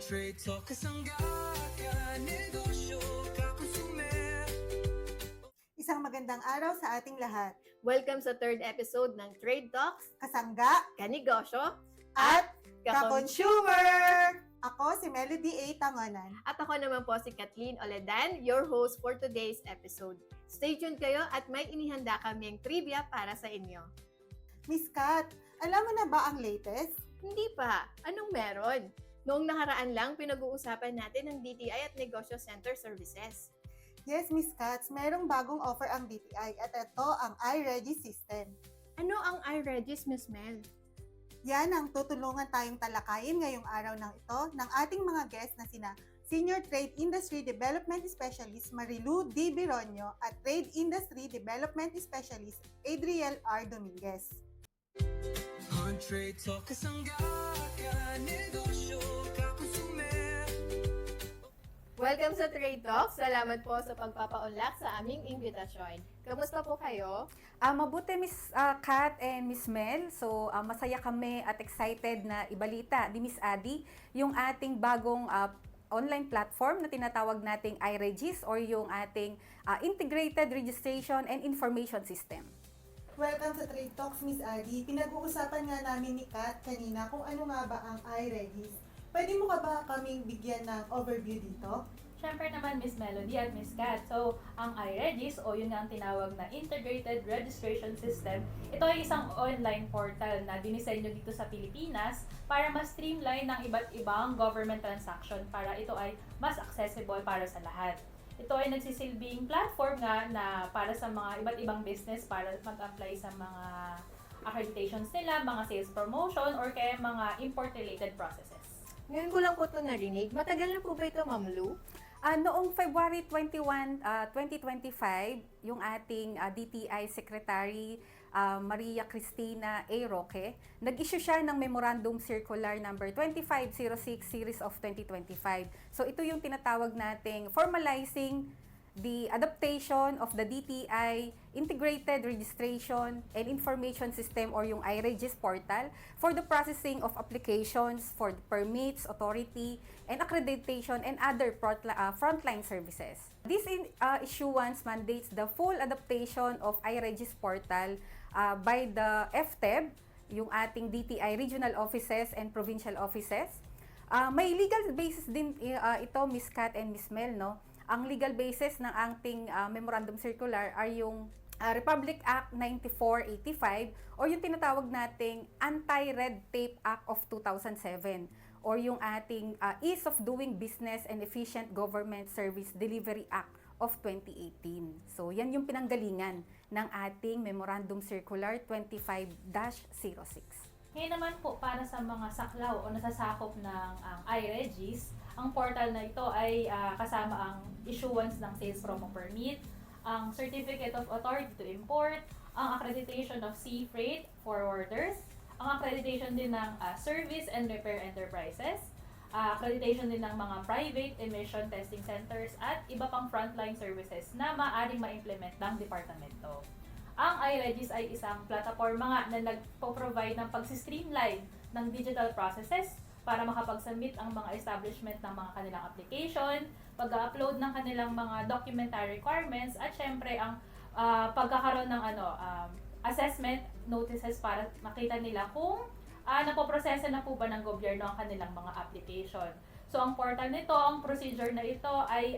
trade talk kasangga ka negosyo ka konsumer. Isang magandang araw sa ating lahat. Welcome sa third episode ng Trade Talks, Kasangga Kanegosyo, at Kakon- Ka-Consumer! Ako si Melody A. Tangonan. At ako naman po si Kathleen Oledan, your host for today's episode. Stay tuned kayo at may inihanda kaming trivia para sa inyo. Miss Kat, alam mo na ba ang latest? Hindi pa, anong meron? Noong nakaraan lang, pinag-uusapan natin ang DTI at Negosyo Center Services. Yes, Miss Kat, merong bagong offer ang DTI at ito ang iReady system. Ano ang iRegis, Miss Mel? Yan ang tutulungan tayong talakayin ngayong araw ng ito ng ating mga guests na sina Senior Trade Industry Development Specialist Marilu D. Bironio at Trade Industry Development Specialist Adriel R. Dominguez. On trade talk kasangga ka negosyo ka konsumer. Welcome sa Trade Talks. Salamat po sa pagpapaunlak sa aming imbitasyon. Kamusta po kayo? Mabuti Miss Kat and Miss Mel. So, masaya kami at excited na ibalita ni Miss Adi yung ating bagong online platform na tinatawag nating iRegis or yung ating Integrated Registration and Information System. Welcome sa Trade Talks, Miss Adi. Pinag-uusapan nga namin ni Kat kanina kung ano nga ba ang iRegis. Pwede mo ka ba kaming bigyan ng overview dito? Siyempre naman, Miss Melody at Miss Kat. So, ang iRegis o yun nga ang tinawag na Integrated Registration System, ito ay isang online portal na dinisenyo dito sa Pilipinas para mas streamline ng iba't ibang government transaction para ito ay mas accessible para sa lahat. Ito ay nagsisilbing platform nga na para sa mga iba't ibang business para mag-apply sa mga accreditations nila, mga sales promotion, or kaya mga import-related processes. Ngayon ko lang po ito narinig. Matagal na po ba ito, Ma'am Lu? Noong February 21, 2025, yung ating DTI Secretary Maria Cristina A. Roque, nag-issue siya ng Memorandum Circular number 2506 Series of 2025. So ito yung tinatawag nating formalizing the adaptation of the DTI Integrated Registration and Information System or yung iRegis portal for the processing of applications for the permits, authority, and accreditation and other frontline services. This issuance mandates the full adaptation of iRegis portal by the FTEB, yung ating DTI regional offices and provincial offices. May legal basis din ito, Miss Kat and Miss Mel, no? Ang legal basis ng ating Memorandum Circular ay yung Republic Act 9485 or yung tinatawag nating Anti-Red Tape Act of 2007 or yung ating Ease of Doing Business and Efficient Government Service Delivery Act of 2018. So, yan yung pinanggalingan ng ating Memorandum Circular 25-06. Ngayon naman po, para sa mga saklaw o nasasakop ng iRegis, ang portal na ito ay kasama ang issuance ng sales promo permit, ang Certificate of Authority to Import, ang accreditation of sea freight forwarders, ang accreditation din ng service and repair enterprises, accreditation din ng mga private emission testing centers at iba pang frontline services na maaaring ma-implement ng departamento. Ang iRegis ay isang plataforma nga na nagpo-provide ng pag-streamline ng digital processes para makapag-submit ang mga establishment ng mga kanilang application, pag-upload ng kanilang mga documentary requirements, at syempre ang pagkakaroon ng assessment notices para makita nila kung napoproseso na po ba ng gobyerno ang kanilang mga application. So ang portal nito, ang procedure na ito ay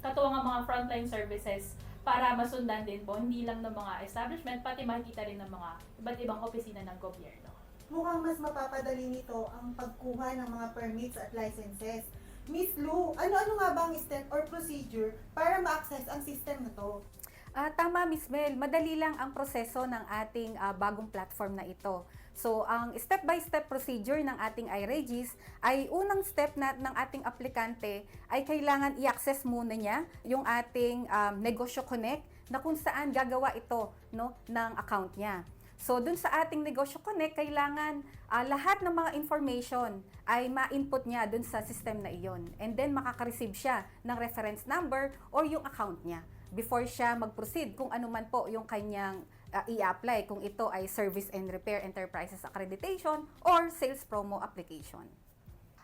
katuwang ang mga frontline services para masundan din po, hindi lang ng mga establishment, pati makikita rin ng mga iba't ibang opisina ng gobyerno. Mukhang mas mapapadali nito ang pagkuha ng mga permits at licenses. Miss Lu, ano-ano nga ba ang step or procedure para ma-access ang system na to? Tama, Miss Mel. Madali lang ang proseso ng ating bagong platform na ito. So, ang step-by-step procedure ng ating iRegis ay unang step ng ating aplikante ay kailangan i-access muna niya yung ating Negosyo Connect na kung saan gagawa ito ng account niya. So, dun sa ating Negosyo Connect, kailangan lahat ng mga information ay ma-input niya dun sa system na iyon. And then, makaka-receive siya ng reference number or yung account niya before siya mag-proceed kung ano man po yung kanyang i-apply, kung ito ay Service and Repair Enterprises Accreditation or Sales Promo Application.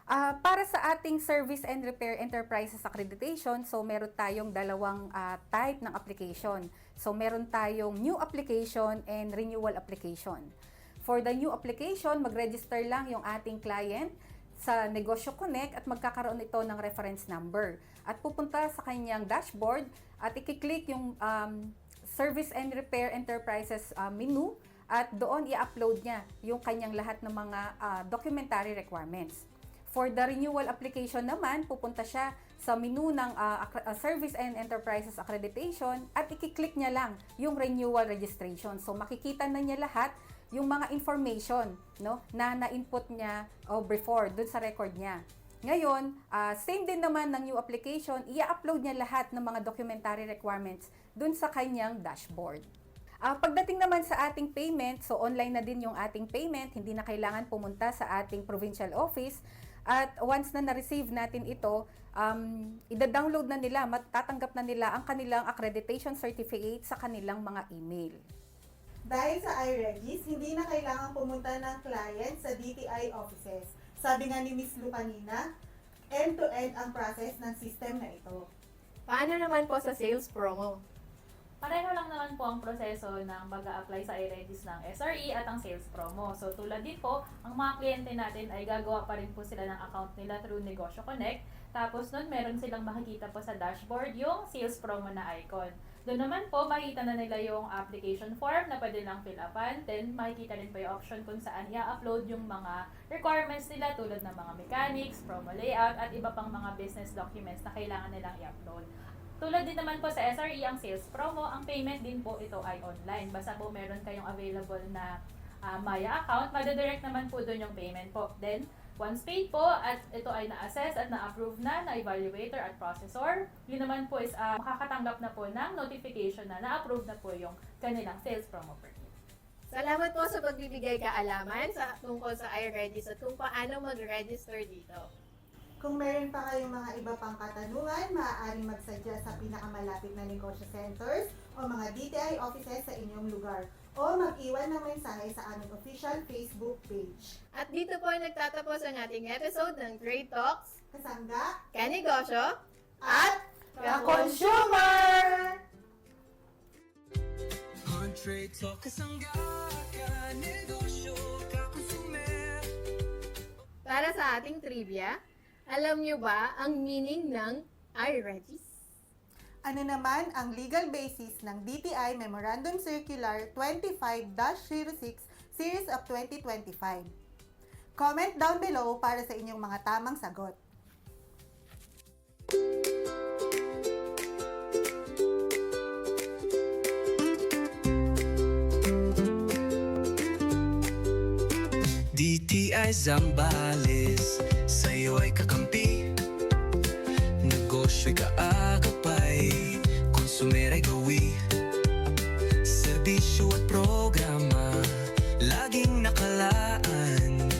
Para sa ating Service and Repair Enterprises Accreditation, so meron tayong dalawang type ng application. So meron tayong new application and renewal application. For the new application, mag-register lang yung ating client sa Negosyo Connect at magkakaroon ito ng reference number. At pupunta sa kanyang dashboard at i-click yung Service and Repair Enterprises menu at doon i-upload niya yung kanyang lahat ng mga documentary requirements. For the renewal application naman, pupunta siya sa menu ng Service and Enterprises Accreditation at i-click niya lang yung renewal registration. So makikita na niya lahat yung mga information, no, na na-input niya before dun sa record niya. Ngayon, same din naman ng new application, i-upload niya lahat ng mga documentary requirements dun sa kanyang dashboard. Pagdating naman sa ating payment, so online na din yung ating payment, hindi na kailangan pumunta sa ating provincial office. At once na na-receive natin ito, ida-download na nila, matatanggap na nila ang kanilang accreditation certificate sa kanilang mga email. Dahil sa iRegis, hindi na kailangan pumunta ng client sa DTI offices. Sabi nga ni Ms. Lu kanina, end-to-end ang process ng system na ito. Paano naman po sa sales promo? Pareho lang naman po ang proseso ng mag-a-apply sa iRegis ng SRE at ang sales promo. So tulad din po, ang mga kliyente natin ay gagawa pa rin po sila ng account nila through Negosyo Connect. Tapos nun, meron silang makikita po sa dashboard yung sales promo na icon. Doon naman po, makikita na nila yung application form na pwede lang fill upan. Then, makikita rin po yung option kung saan i-upload yung mga requirements nila tulad ng mga mechanics, promo layout, at iba pang mga business documents na kailangan nilang i-upload. Tulad din naman po sa SRE, ang sales promo, ang payment din po ito ay online. Basta po meron kayong available na Maya account, madadirect naman po doon yung payment po. Then, once paid po at ito ay na-assess at na-approve na evaluator at processor, yun naman po is makakatanggap na po ng notification na na-approve na po yung kanilang sales promo permit. Salamat po sa pagbibigay kaalaman tungkol sa iRegis at kung paano mag-register dito. Kung meron pa kayong mga iba pang katanungan, maaaring magsadya sa pinakamalapit na negosyo centers o mga DTI offices sa inyong lugar o mag-iwan ng mensahe sa aming official Facebook page. At dito po ay nagtatapos ang ating episode ng Trade Talks, Kasangga Kanegosyo, at Ka-Consumer! On Trade Talk kasangga ka, negosyo, kakonsumer. Para sa ating trivia, alam niyo ba ang meaning ng iRegis? ano naman ang legal basis ng DTI Memorandum Circular 25-06 Series of 2025? Comment down below para sa inyong mga tamang sagot. DTI Zambales, sa'yo ay kakampi. Negosyo'y kaagapay, konsumer ay gawi. Serbisyo at programa, laging nakalaan.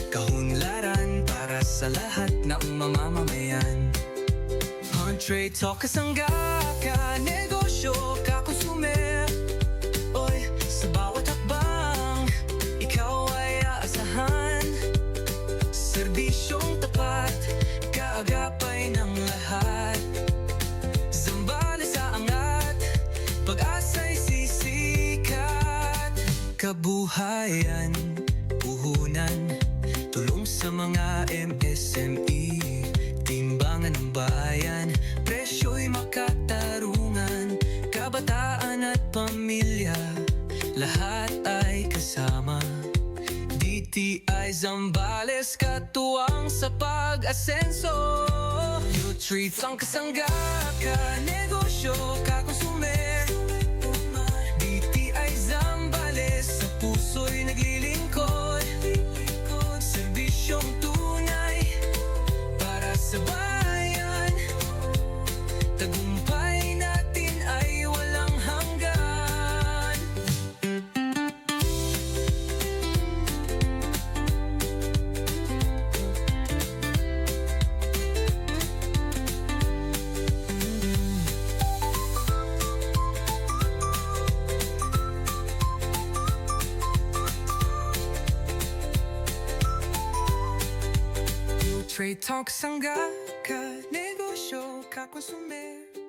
Kahunlaran para sa lahat ng mamamayan. On Trade Talk kasangga ka, negosyo, kakonsumer. Oy, sa bawat hakbang, ikaw ay aasahan. Serbisyong tapat, kaagapay ng lahat. Zambales sa angat, pag-asa'y sisikat. Kabuhayan, puhunan, tulong sa mga MSME. Timbangan ng bayan, presyo'y makatarungan. Kabataan at pamilya, lahat ay kasama. DTI Zambales, katuwang sa pag-asenso. New treats ang kasangga ka, negosyo, kakonsumer. DTI Zambales, sa puso'y naglilingkod. Serbisyong tunay para sa bayan. Tagumpay natin ay walang hanggan. Trade talks ang ka negosyo, kakonsumer.